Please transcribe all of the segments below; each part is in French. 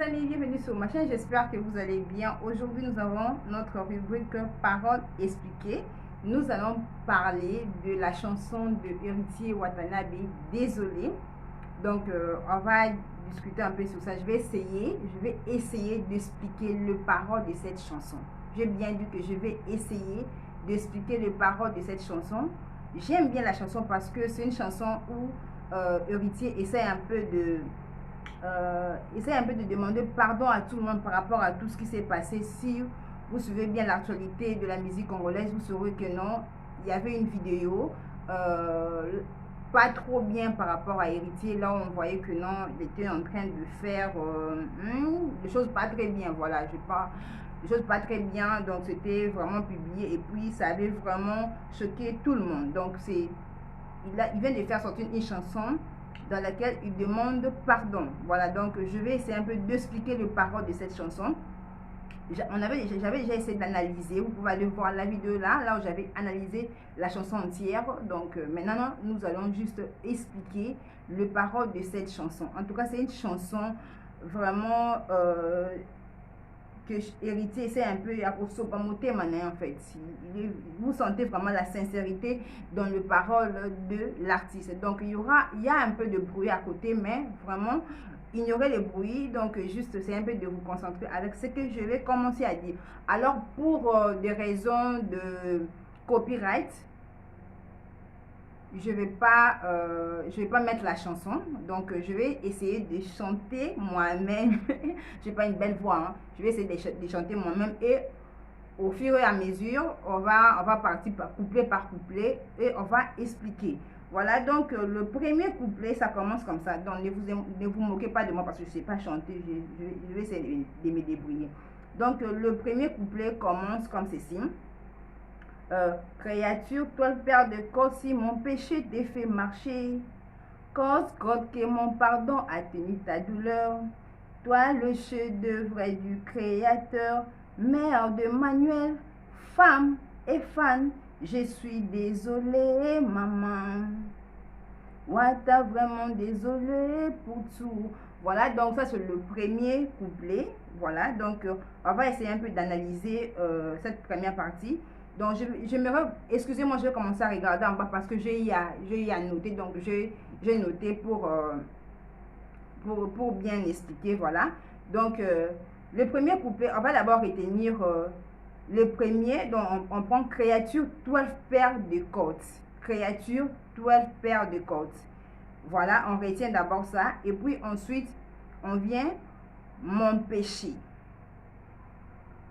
amis, bienvenue sur ma chaîne, j'espère que vous allez bien. Aujourd'hui nous avons notre rubrique Paroles expliquées. Nous allons parler de la chanson de Héritier Watanabe, Désolé. Donc on va discuter un peu sur ça. Je vais essayer d'expliquer le parole de cette chanson. J'ai bien dit que je vais essayer d'expliquer le parole de cette chanson. J'aime bien la chanson parce que c'est une chanson où Héritier essaie un peu de demander pardon à tout le monde par rapport à tout ce qui s'est passé. Si vous suivez bien l'actualité de la musique congolaise, vous saurez que non, il y avait une vidéo pas trop bien par rapport à Héritier. Là on voyait que non, il était en train de faire des choses pas très bien. Voilà, des choses pas très bien. Donc c'était vraiment publié et puis ça avait vraiment choqué tout le monde. Donc il vient de faire sortir une chanson dans laquelle il demande pardon. Voilà, donc je vais essayer un peu d'expliquer le parole de cette chanson. J'avais déjà essayé d'analyser, vous pouvez aller voir la vidéo là où j'avais analysé la chanson entière. Donc maintenant nous allons juste expliquer le parole de cette chanson. En tout cas c'est une chanson vraiment que Héritier essaie un peu à sopamoter en fait. Vous sentez vraiment la sincérité dans le parole de l'artiste. Donc il y a un peu de bruit à côté, mais vraiment ignorez le bruit. Donc juste c'est un peu de vous concentrer avec ce que je vais commencer à dire. Alors pour des raisons de copyright, je vais pas mettre la chanson, donc je vais essayer de chanter moi-même. J'ai pas une belle voix, hein. Je vais essayer de chanter moi-même et au fur et à mesure on va partir par couplet et on va expliquer. Voilà, donc le premier couplet ça commence comme ça. Donc ne vous moquez pas de moi parce que je sais pas chanter. Je vais essayer de me débrouiller. Donc le premier couplet commence comme ceci. Créature, toi le père de cause, si mon péché t'est fait marcher, cause que mon pardon a tenu ta douleur, toi le chef-d'œuvre du Créateur, mère de Manuel, femme et fan, je suis désolée maman. Ouais, t'as vraiment désolé pour tout. Voilà, donc ça c'est le premier couplet. Voilà, donc on va essayer un peu d'analyser cette première partie. Donc excusez-moi, je vais commencer à regarder en bas parce que j'ai y à noter. Donc j'ai noté pour bien expliquer. Voilà, donc le premier couplet, on va d'abord retenir le premier. Donc on prend créature 12 paires de côtes. Créature 12 paires de côtes. Voilà, on retient d'abord ça. Et puis ensuite, on vient mon péché.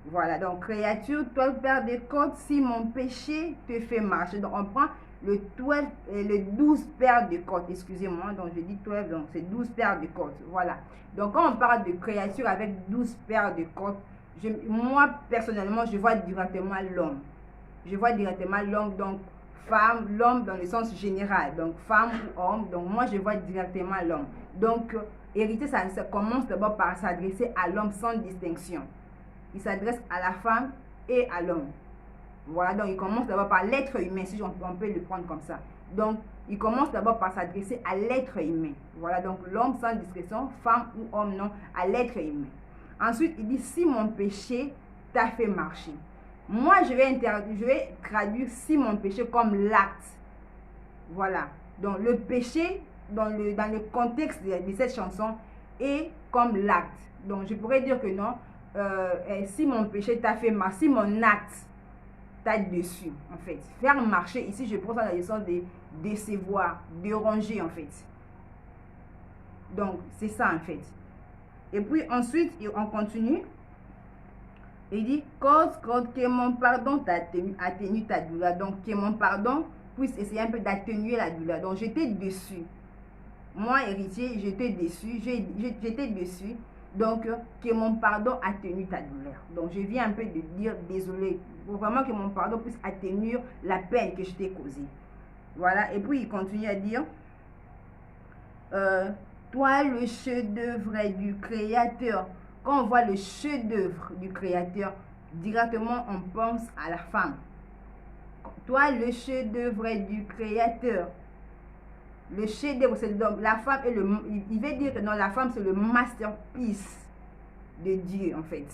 Voilà, donc créature, 12 paires de côtes, si mon péché te fait marcher. Donc on prend le 12 paires de côtes, excusez-moi, donc je dis 12, donc c'est 12 paires de côtes. Voilà, donc quand on parle de créature avec 12 paires de côtes, moi personnellement, je vois directement l'homme. Je vois directement l'homme, donc femme, l'homme dans le sens général, donc femme ou homme, donc moi je vois directement l'homme. Donc Héritier, ça commence d'abord par s'adresser à l'homme sans distinction. Il s'adresse à la femme et à l'homme. Voilà, donc il commence d'abord par l'être humain, si on peut le prendre comme ça. Donc, il commence d'abord par s'adresser à l'être humain. Voilà, donc l'homme sans discrétion, femme ou homme, non, à l'être humain. Ensuite, il dit, si mon péché t'a fait marcher. Moi, je vais traduire si mon péché comme l'acte. Voilà, donc le péché, dans le contexte de cette chanson, est comme l'acte. Donc, je pourrais dire que non, si mon péché t'a fait marcher, si mon acte t'a déçu, en fait. Faire marcher, ici, je prends ça dans le sens de décevoir, déranger, en fait. Donc, c'est ça, en fait. Et puis, ensuite, on continue. Il dit, cause que mon pardon atténue ta douleur. Donc, que mon pardon puisse essayer un peu d'atténuer la douleur. Donc, j'étais déçu. Moi, Héritier, j'étais déçu. J'étais déçu. Donc, que mon pardon atténue ta douleur. Donc, je viens un peu de dire désolé. Pour vraiment que mon pardon puisse atténuer la peine que je t'ai causée. Voilà. Et puis, il continue à dire, toi, le chef-d'œuvre du Créateur. Quand on voit le chef-d'œuvre du Créateur, directement, on pense à la femme. Toi, le chef-d'œuvre du Créateur. Le chef-d'œuvre, c'est la femme et il veut dire que non, la femme c'est le masterpiece de Dieu, en fait.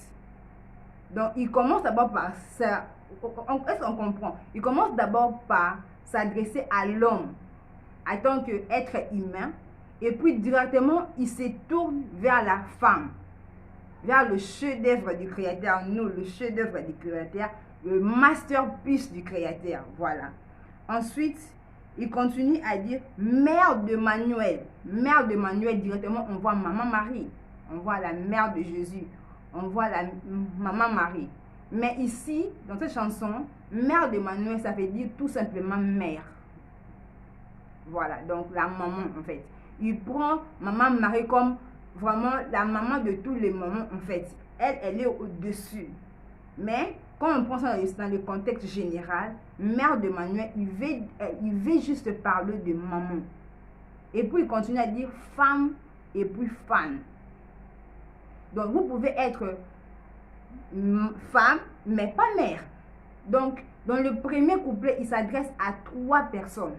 Donc, il commence d'abord par ça. Est-ce qu'on comprend? Il commence d'abord par s'adresser à l'homme en tant qu'être humain. Et puis, directement, il se tourne vers la femme, vers le chef-d'œuvre du Créateur. Nous, le chef-d'œuvre du Créateur, le masterpiece du Créateur. Voilà. Ensuite, il continue à dire mère de Manuel. Mère de Manuel, directement, on voit Maman Marie. On voit la mère de Jésus. On voit la Maman Marie. Mais ici, dans cette chanson, mère de Manuel, ça veut dire tout simplement mère. Voilà, donc la maman, en fait. Il prend Maman Marie comme vraiment la maman de tous les mamans, en fait. Elle est au-dessus. Mais quand on prend ça dans le contexte général, mère de Manuel, il veut juste parler de maman. Et puis il continue à dire femme et puis fan. Donc vous pouvez être femme, mais pas mère. Donc dans le premier couplet, il s'adresse à 3 personnes.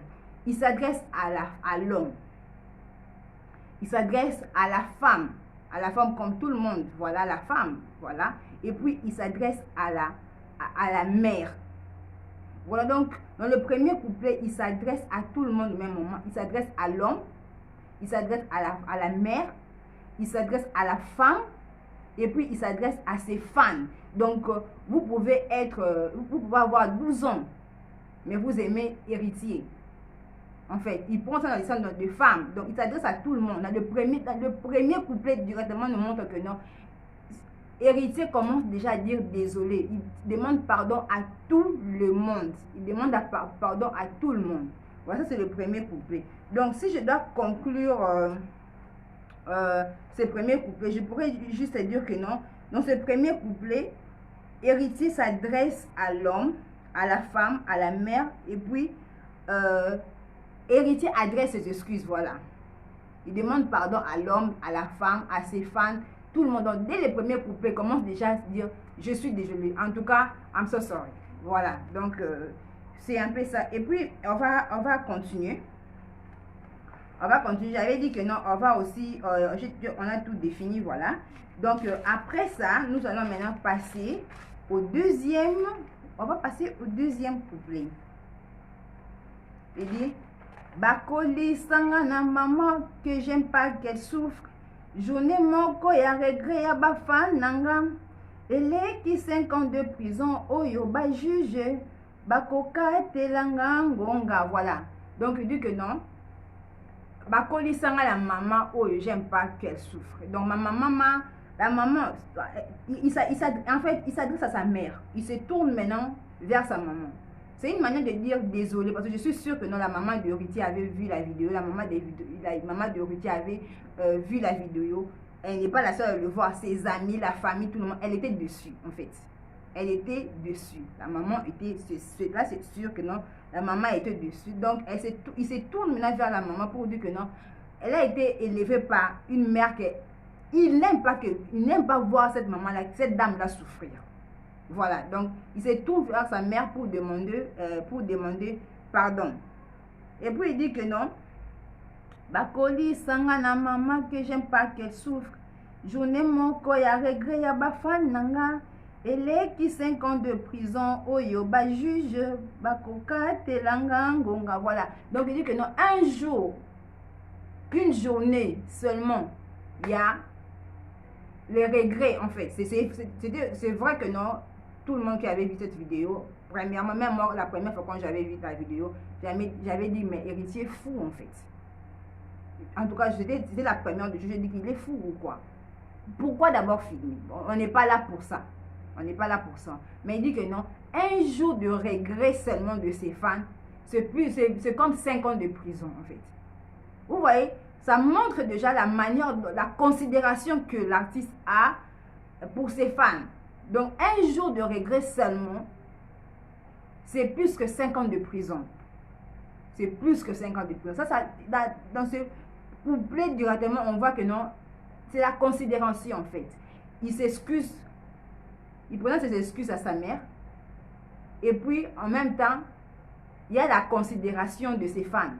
Il s'adresse à l'homme. Il s'adresse à la femme comme tout le monde. Voilà la femme, voilà. Et puis il s'adresse à la mère. Voilà, donc dans le premier couplet, il s'adresse à tout le monde au même moment. Il s'adresse à l'homme, il s'adresse à la mère, il s'adresse à la femme, et puis il s'adresse à ses fans. Donc vous pouvez avoir 12 ans, mais vous aimez héritier. En fait, il prend ça dans le sens de femme. Donc il s'adresse à tout le monde. Dans le premier couplet directement nous montre que non. Héritier commence déjà à dire désolé. Il demande pardon à tout le monde. Il demande pardon à tout le monde. Voilà, ça c'est le premier couplet. Donc si je dois conclure ce premier couplet, je pourrais juste dire que non. Dans ce premier couplet, héritier s'adresse à l'homme, à la femme, à la mère. Et puis, héritier adresse ses excuses. Voilà. Il demande pardon à l'homme, à la femme, à ses fans. Tout le monde, donc, dès les premiers couplets, commence déjà à se dire je suis désolé. En tout cas, I'm so sorry. Voilà, donc c'est un peu ça. Et puis, on va continuer. On va continuer. J'avais dit que non, on va aussi, on a tout défini, voilà. Donc, après ça, nous allons maintenant passer au deuxième. On va passer au deuxième couplet. Il dit Bakoli sangana maman que j'aime pas qu'elle souffre. Journée moko ya regret ya bafan nanga. Eleki 5 ans de prison. Oyo ba juge. Bakoka telanga ngonga. Voilà. Donc il dit que non. Bakoli sanga la maman. Oyo j'aime pas qu'elle souffre. Donc la maman. En fait, il s'adresse à sa mère. Il se tourne maintenant vers sa maman. C'est une manière de dire désolé parce que je suis sûre que non, la maman de Héritier avait vu la vidéo, la maman de Héritier avait vu la vidéo. Elle n'est pas la seule à le voir, ses amis, la famille, tout le monde, elle était dessus en fait. Elle était dessus. La maman était, là c'est sûr que non, la maman était dessus. Donc il se tourne maintenant vers la maman pour dire que non, elle a été élevée par une mère il n'aime pas voir cette maman-là, cette dame-là souffrir. Voilà, donc il se tourne vers sa mère pour demander pardon. Et puis il dit que non. Bakoli sangana maman que j'aime pas qu'elle souffre. Journée moko ya regret ya bafan nanga. Elle qui 5 ans de prison. Oyo ba juge. Bakoka telanga ngonga. Voilà. Donc il dit que non, un jour, qu'une journée seulement, il y a les regrets en fait. C'est vrai que non. Tout le monde qui avait vu cette vidéo, premièrement, même moi, la première fois quand j'avais vu la vidéo, j'avais dit, mais héritier fou en fait. En tout cas, c'était la première de j'ai dit qu'il est fou ou quoi. Pourquoi d'abord filmer? Bon, on n'est pas là pour ça. On n'est pas là pour ça. Mais il dit que non, un jour de regret seulement de ses fans, c'est comme 5 ans de prison en fait. Vous voyez, ça montre déjà la manière, la considération que l'artiste a pour ses fans. Donc, un jour de regret seulement, c'est plus que 5 ans de prison. C'est plus que 5 ans de prison. Ça, dans ce couplet directement, on voit que non, c'est la considération en fait. Il s'excuse, il présente ses excuses à sa mère. Et puis, en même temps, il y a la considération de ses fans.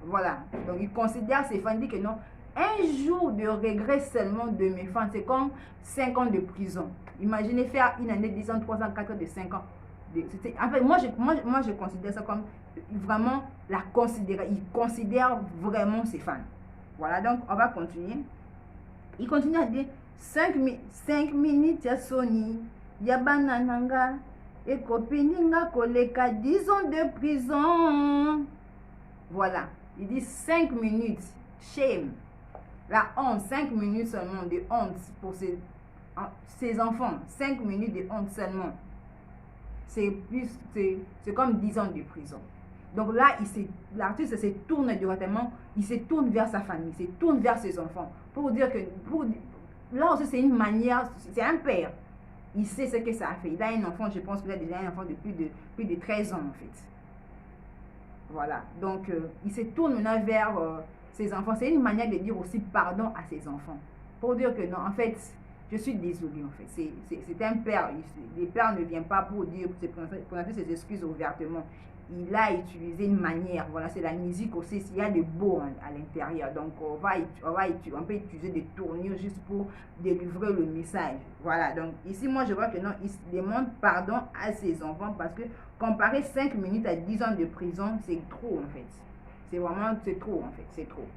Voilà. Donc, il considère ses fans, il dit que non, un jour de regret seulement de mes fans, c'est comme 5 ans de prison. Imaginez faire une année, 10 ans, 3 ans, 4 ans, de 5 ans. En fait, moi, je considère ça comme vraiment la considérer. Il considère vraiment ses fans. Voilà, donc on va continuer. Il continue à dire 5 minutes ya Sony, ya banananga, et kopininga koleka 10 ans de prison. Voilà, il dit 5 minutes, shame. La honte, 5 minutes seulement de honte pour ses enfants. 5 minutes de honte seulement. C'est comme 10 ans de prison. Donc là, l'artiste se tourne directement, il se tourne vers sa famille, il se tourne vers ses enfants. Pour dire que, là aussi c'est une manière, c'est un père. Il sait ce que ça a fait. Il a un enfant, je pense qu'il a déjà un enfant de plus de 13 ans en fait. Voilà, donc il se tourne maintenant vers ses enfants. C'est une manière de dire aussi pardon à ses enfants. Pour dire que non, en fait, je suis désolée en fait. C'est un père. Les pères ne viennent pas pour dire, pour présenter ses excuses ouvertement. Il a utilisé une manière, voilà, c'est la musique aussi, il y a de beau à l'intérieur. Donc on peut utiliser des tournures juste pour délivrer le message. Voilà, donc ici moi je vois que non, il demande pardon à ses enfants parce que comparer 5 minutes à 10 ans de prison, c'est trop en fait. C'est trop en fait, c'est trop.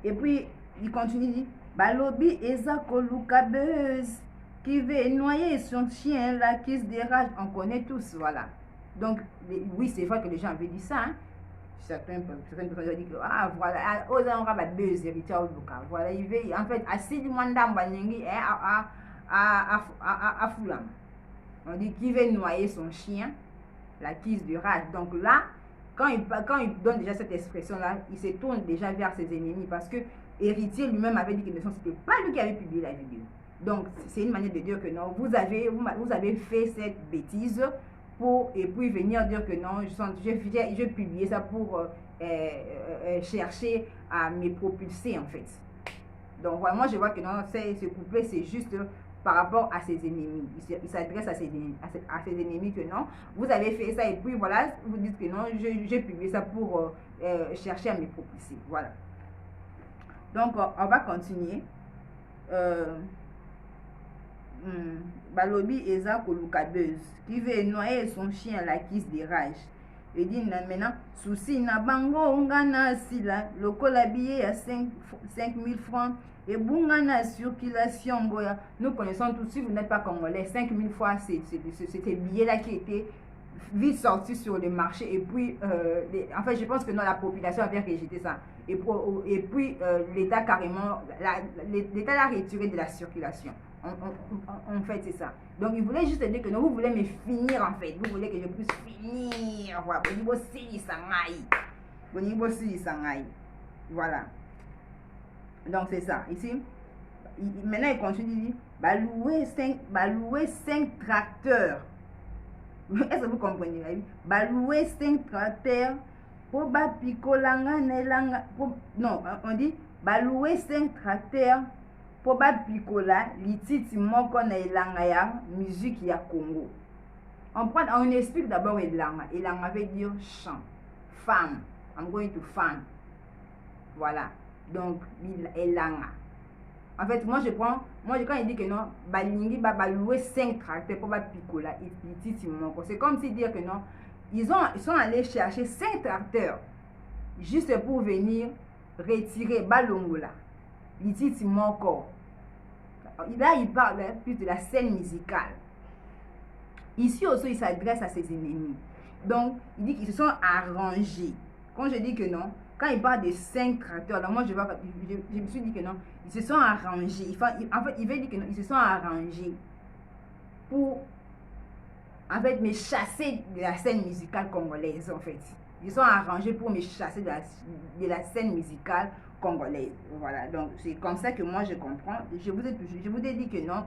Et puis il continue, il dit Balobi Eza Koluka Buzz qui veut noyer son chien là qui se dérange, on connaît tous, voilà. Donc, oui, c'est vrai que les gens avaient dit ça. Hein. Certaines personnes ont dit que, ah, voilà, aux gens ont deux héritiers au Luka. Voilà, il veut, en fait, assis du mandam banyengi à Foulam. On dit qu'il veut noyer son chien, la quise de rage. Donc là, quand il donne déjà cette expression-là, il se tourne déjà vers ses ennemis parce que héritier lui-même avait dit que c'était pas lui qui avait publié la vidéo. Donc, c'est une manière de dire que non, vous avez fait cette bêtise. Et puis venir dire que non, j'ai publié ça pour chercher à me propulser en fait. Donc voilà, moi je vois que non, ce couplet c'est juste par rapport à ses ennemis. Il s'adresse à ses ennemis que non, vous avez fait ça et puis voilà, vous dites que non, j'ai publié ça pour chercher à me propulser. Voilà. Donc on va continuer. Balobi Eza Koluka Buzz qui veut noyer son chien la quise des rages. Et dit maintenant souci na bango ngana sila lokola billet à 5 000 francs et bungana circulation boya. Nous connaissons tous, si vous n'êtes pas congolais, 5 000 francs c'était billet là qui était vite sorti sur le marché et puis en fait je pense que non, la population avait rejeté ça et puis l'État carrément l'État l'a retiré de la circulation. En fait c'est ça. Donc il voulait juste dire que non, vous voulez me finir en fait, vous voulez que je puisse finir, voilà, voilà. Donc c'est ça. Ici maintenant il continue, bah louer 5 tracteurs. Est-ce que vous comprenez? Bah louer 5 tracteurs pour ba picolanga nelanga, non, on dit bah louer 5 tracteurs pour ba picola lititi moko na elanga ya musique ya Congo. On explique d'abord elanga. Elanga veut dire chant, femme. I'm going to fan. Voilà. Donc elanga. En fait, quand il dit que non, balingi ba louer 5 tracteurs pour ba picola lititi moko. C'est comme si dire que non, ils sont allés chercher 5 tracteurs juste pour venir retirer balongola. Lititi moko. Là, il parle plus de la scène musicale. Ici aussi, il s'adresse à ses ennemis. Donc, il dit qu'ils se sont arrangés. Quand je dis que non, quand il parle de 5 tracteurs, là, moi, je me suis dit que non, ils se sont arrangés. En fait, il veut dire que non, ils se sont arrangés pour, en fait, me chasser de la scène musicale congolaise, en fait. Ils sont arrangés pour me chasser de la scène musicale congolaise. Voilà, donc c'est comme ça que moi je comprends. Je vous ai dit que non,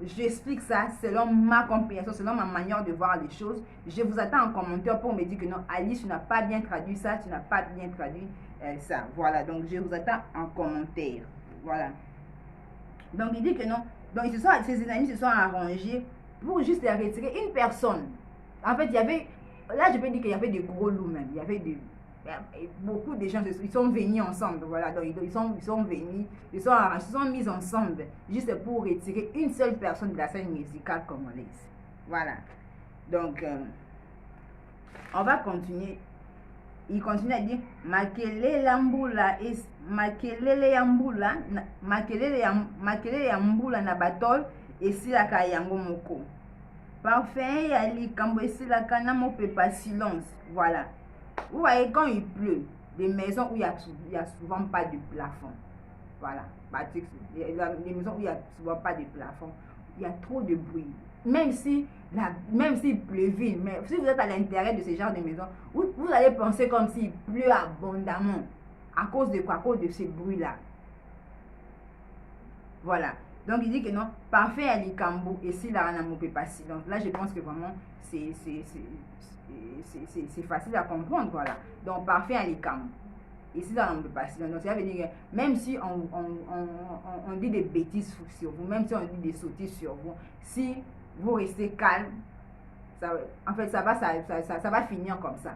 j'explique ça selon ma compréhension, selon ma manière de voir les choses. Je vous attends en commentaire pour me dire que non, Alice, tu n'as pas bien traduit ça, tu n'as pas bien traduit ça. Voilà, donc je vous attends en commentaire. Voilà. Donc il dit que non, donc ses amis se sont arrangés pour juste retirer une personne. En fait, il y avait, là je peux dire qu'il y avait des gros loups même, il y avait beaucoup de gens, ils sont venus ensemble, voilà, donc ils sont venus, ils se sont mis ensemble, juste pour retirer une seule personne de la scène musicale congolaise. Voilà. Donc, on va continuer. Il continue à dire makelele ya mbula na batol esilaka yango moko. Parfum ya likambo esilaka na mopepa silence. Voilà. Vous voyez, quand il pleut, des maisons où il y a souvent pas de plafond. Voilà. Les maisons où il n'y a souvent pas de plafond, il y a trop de bruit. Même s'il pleuvait, mais si vous êtes à l'intérieur de ce genre de maison, vous allez penser comme s'il pleut abondamment. À cause de quoi? À cause de ce bruit-là. Voilà. Donc il dit que non, parfait à l'ikambo et si la ne peut pas si. Donc là, je pense que vraiment, c'est facile à comprendre. Voilà. Donc parfait à l'ikambo. Et si ça ne peut pas si. Donc ça veut dire que même si on dit des bêtises sur vous, même si on dit des sottises sur vous, si vous restez calme, ça, en fait, ça va finir comme ça.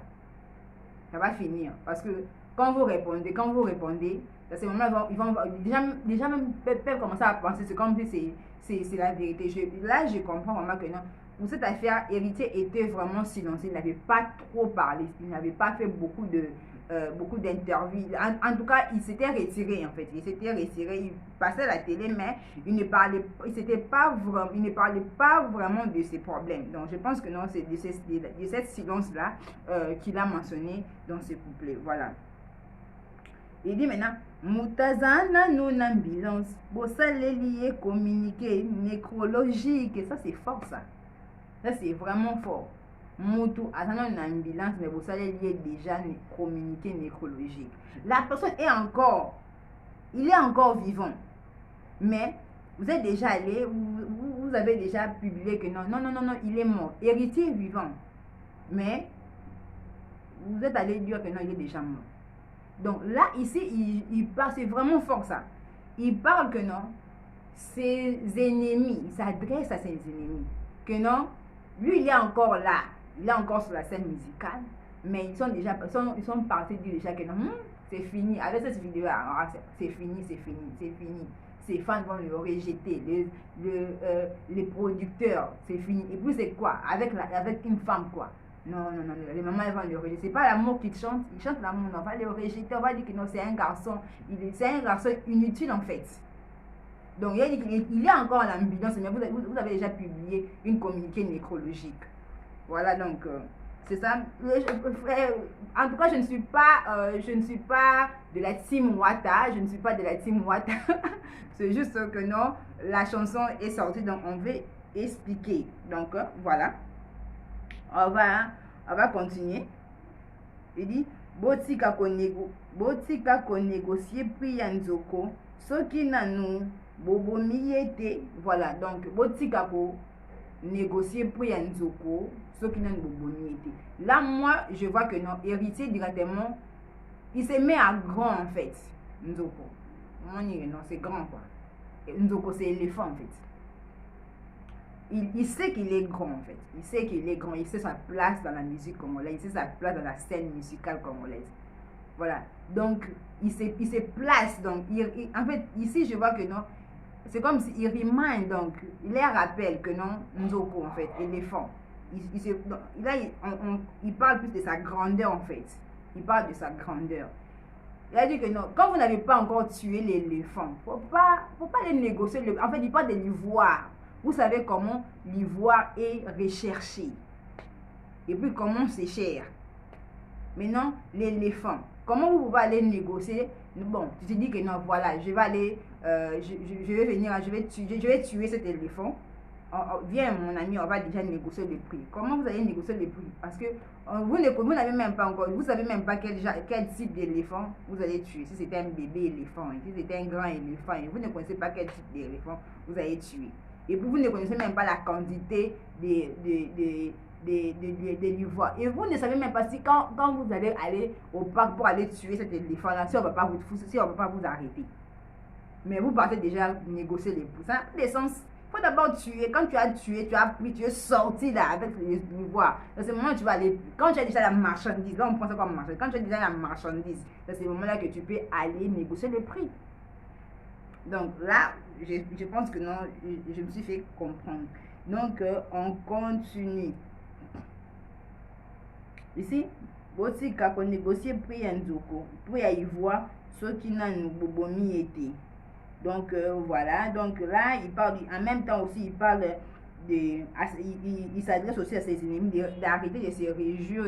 Ça va finir. Parce que quand vous répondez, à ce moment-là, ils vont déjà même peuvent commencer à penser, c'est comme si c'est la vérité. Là, je comprends vraiment que non. Pour cette affaire, Héritier était vraiment silencieux. Il n'avait pas trop parlé. Il n'avait pas fait beaucoup d'interviews. En tout cas, il s'était retiré en fait. Il s'était retiré. Il passait à la télé, mais il ne parlait pas vraiment de ses problèmes. Donc, je pense que non, c'est de cette silence-là qu'il a mentionné dans ce couplet. Voilà. Il dit maintenant, Moutazana non ambulance, Bossalelié communiqué nécrologique. Ça, c'est fort, ça. Ça, c'est vraiment fort. Moutou azana une ambulance, mais Bossalelié déjà communiqué nécrologique. La personne il est encore vivant. Mais vous êtes déjà allé, vous avez déjà publié que non, il est mort. Héritier vivant. Mais vous êtes allé dire que non, il est déjà mort. Donc là, ici, il parle, c'est vraiment fort ça. Il parle que non, ses ennemis, il s'adresse à ses ennemis. Que non, lui, il est encore là, il est encore sur la scène musicale, mais ils sont partis dire déjà que non, c'est fini. Avec cette vidéo, c'est fini. Ses fans vont le rejeter, les producteurs, c'est fini. Et puis c'est quoi? Avec une femme quoi? Non, les mamans elles vont le rejeter. C'est pas l'amour qu'ils chantent, ils chantent l'amour, on va le rejeter, on va dire que non, c'est un garçon inutile en fait. Donc il a dit qu'il est encore en ambulance, mais vous avez déjà publié une communiqué nécrologique. Voilà donc c'est ça. En tout cas, je ne suis pas de la team Wata, c'est juste que non, la chanson est sortie, donc on va expliquer. Donc voilà. On va continuer. Il dit botika ko négocier prix ya nzoko soki nanu bobomi ete. Voilà, donc botika ko négocier prix ya nzoko soki nanu bobomi ete. Là moi je vois que non, Héritier directement il se met à grand en fait. Nzoko non, c'est grand quoi. Nzoko c'est éléphant en fait. Il sait qu'il est grand en fait. Il sait sa place dans la musique congolaise, il sait sa place dans la scène musicale congolaise. Voilà. Donc, il se place. Donc, en fait, ici, je vois que non, c'est comme s'il remind, donc, il les rappelle que non, Nzoko en fait, éléphant. Il parle plus de sa grandeur en fait. Il parle de sa grandeur. Il a dit que non, quand vous n'avez pas encore tué l'éléphant, faut pas les négocier. En fait, il parle de l'ivoire. Vous savez comment l'ivoire est recherché. Et puis comment c'est cher. Maintenant, l'éléphant. Comment vous pouvez aller négocier? Bon, tu te dis que non, voilà, je vais aller, je vais venir, je vais tuer cet éléphant. Viens mon ami, on va déjà négocier le prix. Comment vous allez négocier le prix? Parce que vous n'avez même pas encore, vous savez même pas quel type d'éléphant vous allez tuer. Si c'était un bébé éléphant, si c'était un grand éléphant, et vous ne connaissez pas quel type d'éléphant vous allez tuer. Et puis vous ne connaissez même pas la quantité de l'ivoire. Et vous ne savez même pas si quand vous allez aller au parc pour aller tuer cet éléphant-là, si on ne va pas vous arrêter. Mais vous partez déjà négocier les prix. Ça n'a pas de sens. faut d'abord tuer. Quand tu as tué, tu as pris, tu es sorti là avec l'ivoire. Dans ce moment, tu vas aller. Quand tu as déjà la marchandise, là on prend ça comme marchandise. Quand tu as déjà la marchandise, c'est ce moment-là que tu peux aller négocier le prix. Donc là, je pense que non, je me suis fait comprendre. Donc on continue. Ici, aussi quand on négocie prix en Nzoko, prix à ivoire, ce qui n'a nous bobomi été. Donc voilà, donc là il parle, en même temps aussi il parle il s'adresse aussi à ses ennemis d'arrêter de se réjouir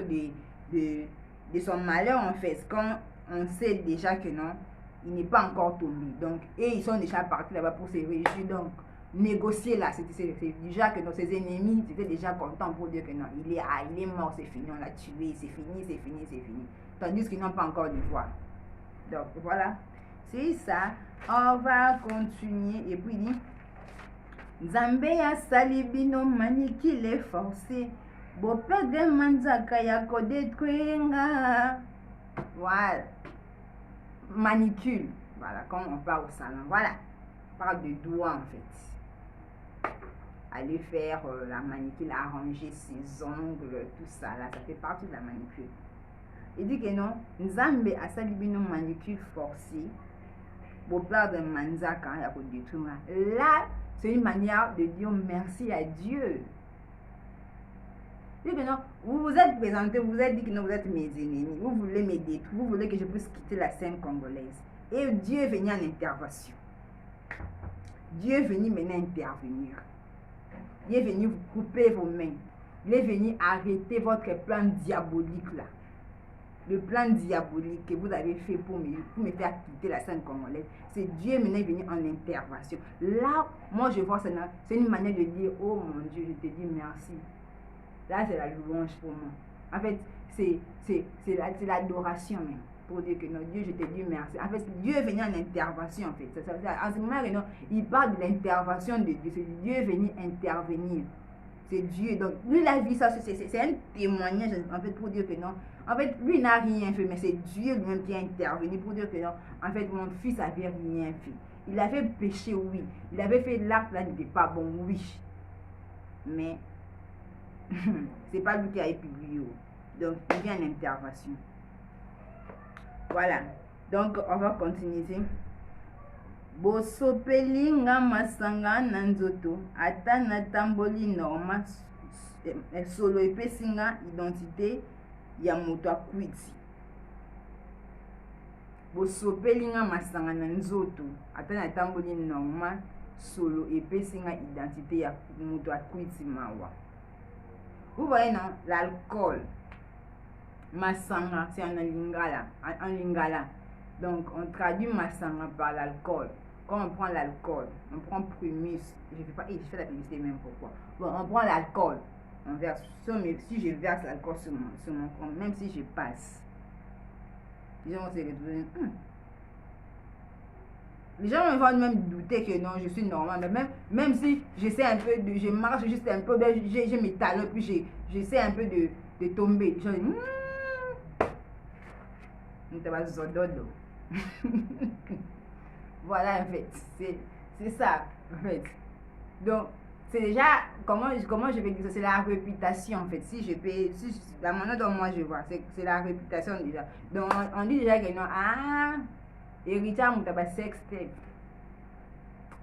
de son malheur en fait, quand on sait déjà que non, il n'est pas encore tombé. Donc, et ils sont déjà partis là-bas pour se réjouir. Donc, négocier là, c'est déjà que ses ennemis étaient déjà contents pour dire que non, il est mort, c'est fini, on l'a tué, c'est fini, c'est fini, c'est fini. Tandis qu'ils n'ont pas encore de voix. Donc, voilà. C'est ça. On va continuer. Et puis, il dit Nzambe ya salibino maniki les forcés. Bopé de manzaka ya kodetwenga. Voilà. Manicule. Voilà, quand on part au salon. Voilà. On parle de doigts en fait. Aller faire la manicule, arranger ses ongles, tout ça. Là, ça fait partie de la manicule. Il dit que non, Nzambe a salibino manicule forcée. Beau-père de Manzaka, il y a pour détruire. Là, c'est une manière de dire merci à Dieu. Dit que non, vous vous êtes présenté, vous vous êtes dit que non, vous êtes mes ennemis, vous voulez me détruire, vous voulez que je puisse quitter la scène congolaise. Et Dieu est venu en intervention. Dieu est venu maintenant intervenir. Il est venu vous couper vos mains. Il est venu arrêter votre plan diabolique là. Le plan diabolique que vous avez fait pour me faire quitter la scène congolaise, c'est Dieu maintenant venu en intervention. Là, moi je vois ça, c'est une manière de dire, oh mon Dieu, je te dis merci. Là, c'est la louange pour moi. En fait, c'est l'adoration même. Pour dire que non, Dieu, je te dis merci. En fait, Dieu est venu en intervention en fait. En ce moment, non, il parle de l'intervention de Dieu. C'est Dieu est venu intervenir. C'est Dieu. Donc, lui, la vie, ça, c'est un témoignage, en fait, pour dire que non. En fait, lui n'a rien fait, mais c'est Dieu lui-même qui a intervenu pour dire que non. En fait, mon fils n'avait rien fait. Il avait péché, oui. Il avait fait l'acte là, il n'était pas bon, oui. Mais, c'est pas lui qui a publié. Donc, il vient en intervention. Voilà. Donc, on va continuer ici. Bosopelinga masanga na nzoto ata na tamboli norma solo epesinga identité ya moto akwiti. Bosopelinga masanga na nzoto ata na tamboli norma solo epesinga identité ya moto akwiti mawa. Vous voyez non, l'alcool masanga c'est en lingala, en lingala. Donc on traduit masanga par l'alcool. Quand on prend l'alcool, on prend Primus, je fais la publicité même pourquoi. Bon, on prend l'alcool, on verse, si je verse l'alcool sur mon compte, même si je passe, les gens vont se retrouver, les gens vont même douter que non, je suis normal, mais même si j'essaie un peu de, je marche juste un peu, j'ai mes talons, puis j'essaie un peu de tomber, les gens disent, voilà en fait, c'est ça en fait. Donc c'est déjà comment je vais dire ça, c'est la réputation en fait. Si je peux, la manière dont moi je vois, c'est la réputation déjà. Donc on dit déjà que non, héritier à mon tabac sextape,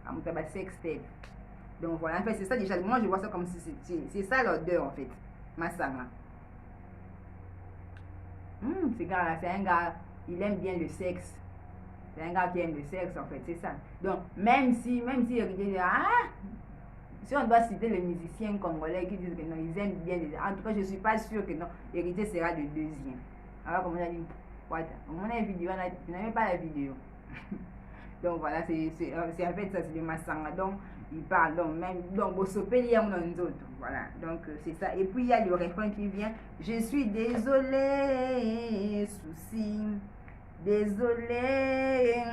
à mon tabac sextape. Donc voilà en fait c'est ça déjà. Moi je vois ça comme si c'est ça l'odeur en fait, Massama. Ce gars là c'est un gars, il aime bien le sexe. C'est un gars qui aime le sexe en fait, c'est ça. Donc même si Héritier dit si on doit citer les musiciens congolais qui disent que non, ils aiment bien les... En tout cas, je ne suis pas sûre que non, Héritier sera le deuxième. Alors comme on a dit, what? On a une vidéo, on n'avait pas la vidéo. Donc voilà, c'est en fait ça, c'est le Massanga. Donc il parle, donc Bosopeli dans nous autres. Voilà, donc c'est ça. Et puis il y a le refrain qui vient. Je suis désolé, souci. Désolé,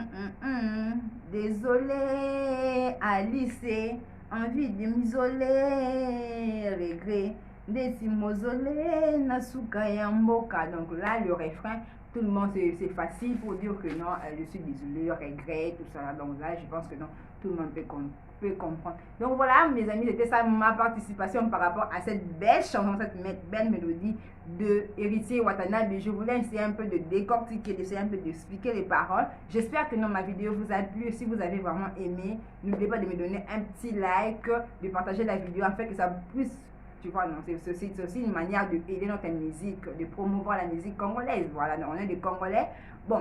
désolé, Alice, envie de m'isoler, regret, décimosolé, nasuka yamboka. Donc là, le refrain, tout le monde, c'est facile pour dire que non, je suis désolé, regret, tout ça. Donc là, je pense que non, tout le monde peut comprendre. Donc voilà mes amis, c'était ça ma participation par rapport à cette belle chanson, cette belle mélodie de Héritier Watanabe. Je voulais essayer un peu de décortiquer, d'essayer un peu d'expliquer les paroles. J'espère que ma vidéo vous a plu. Si vous avez vraiment aimé, n'oubliez pas de me donner un petit like, de partager la vidéo afin que ça puisse, tu vois, non, c'est aussi une manière de aider notre musique, de promouvoir la musique congolaise. Voilà, on est des Congolais. Bon,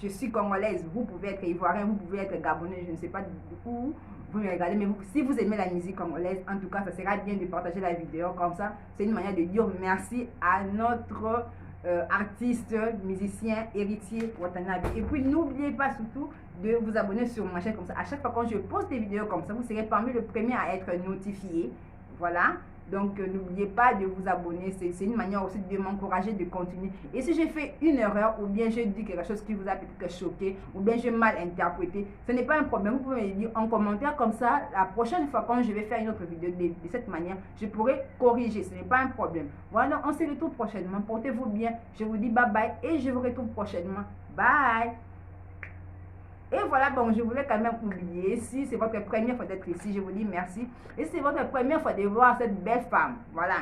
je suis congolaise, vous pouvez être ivoirien, vous pouvez être gabonais, je ne sais pas où vous me regardez, mais si vous aimez la musique congolaise, en tout cas, ça sera bien de partager la vidéo comme ça. C'est une manière de dire merci à notre artiste, musicien, Héritier Watanabe. Et puis, n'oubliez pas surtout de vous abonner sur ma chaîne comme ça. À chaque fois quand je poste des vidéos comme ça, vous serez parmi les premiers à être notifiés. Voilà. Donc, n'oubliez pas de vous abonner. C'est une manière aussi de m'encourager de continuer. Et si j'ai fait une erreur, ou bien je dis quelque chose qui vous a peut-être choqué, ou bien j'ai mal interprété, ce n'est pas un problème. Vous pouvez me dire en commentaire comme ça. La prochaine fois, quand je vais faire une autre vidéo de cette manière, je pourrai corriger. Ce n'est pas un problème. Voilà, on se retrouve prochainement. Portez-vous bien. Je vous dis bye bye et je vous retrouve prochainement. Bye! Et voilà, bon, je voulais quand même oublier, si c'est votre première fois d'être ici, je vous dis merci. Et si c'est votre première fois de voir cette belle femme, voilà.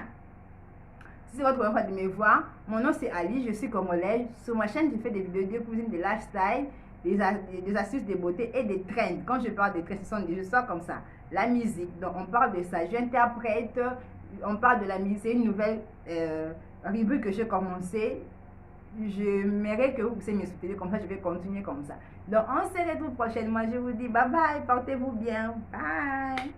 Si c'est votre première fois de me voir, mon nom c'est Ali, je suis congolaise. Sur ma chaîne, je fais des vidéos de cuisine, de lifestyle, des astuces de beauté et des trends. Quand je parle de trends, ce sont des choses comme ça. La musique, donc on parle de ça. J'interprète, on parle de la musique, c'est une nouvelle rubrique que j'ai commencé. Je m'aimerais que vous puissiez me soutenir, comme ça je vais continuer comme ça. Donc on se retrouve prochainement, je vous dis bye bye, portez-vous bien, bye.